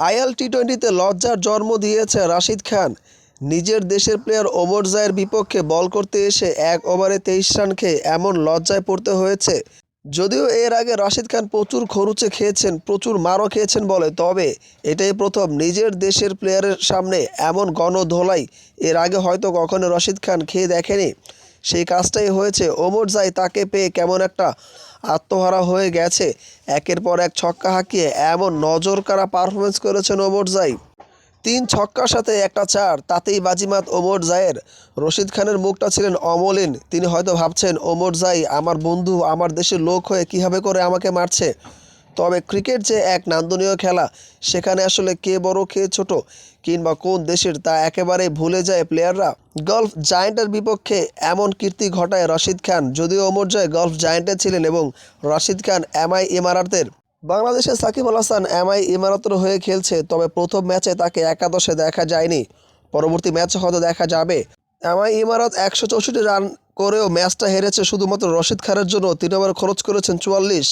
IL-T20তে লজ্জার জন্ম দিয়েছে রাশিদ খান। নিজের দেশের প্লেয়ার ওমর জায়ের বিপক্ষে বল করতে এসে ১ ওভারে ২৩ রান খেয়ে এমন লজ্জায় পড়তে হয়েছে। যদিও এর আগে রাশিদ খান প্রচুর খরুচে খেয়েছেন, প্রচুর মারও খেয়েছেন বলে, তবে এটাই প্রথম নিজের দেশের প্লেয়ারের সামনে এমন গণধোলাই এর আগে হয়তো কখনো রাশিদ খান খেয়ে দেখেনি। সেই কাজটাই হয়েছে। ওমর জায় তাকে পেয়ে কেমন একটা আত্মহারা হয়ে গেছে। একের পর এক ছক্কা হাঁকিয়ে এমন নজরকাড়া পারফরমেন্স করেছেন ওমর জায়। ৩ ছক্কার সাথে একটা ৪, তাতেই বাজিমাত ওমর জায়ের। রশিদ খানের মুখটা ছিলেন অমলিন। তিনি হয়তো ভাবছেন, ওমর জায় আমার বন্ধু, আমার দেশের লোক হয়ে কীভাবে করে আমাকে মারছে। তবে ক্রিকেট যে এক নান্দনীয় খেলা, সেখানে আসলে কে বড় কে ছোট কিংবা কোন দেশের তা একেবারেই ভুলে যায় প্লেয়াররা। গলফ জায়ান্টের বিপক্ষে এমন কীর্তি ঘটায় রাশিদ খান। যদিও ওমর জায় গলফ জায়ান্টে ছিলেন এবং রাশিদ খান এমআই ইমারাতের। বাংলাদেশের সাকিব আল হাসান এমআই ইমারাতের হয়ে খেলছে, তবে প্রথম ম্যাচে তাকে একাদশে দেখা যায়নি। পরবর্তী ম্যাচে হয়তো দেখা যাবে। এমআই ইমারাত ১৬৪ রান করেও ম্যাচটা হেরেছে শুধুমাত্র রশিদ খানের জন্য। তিনি আবার খরচ করেছেন ৪৪।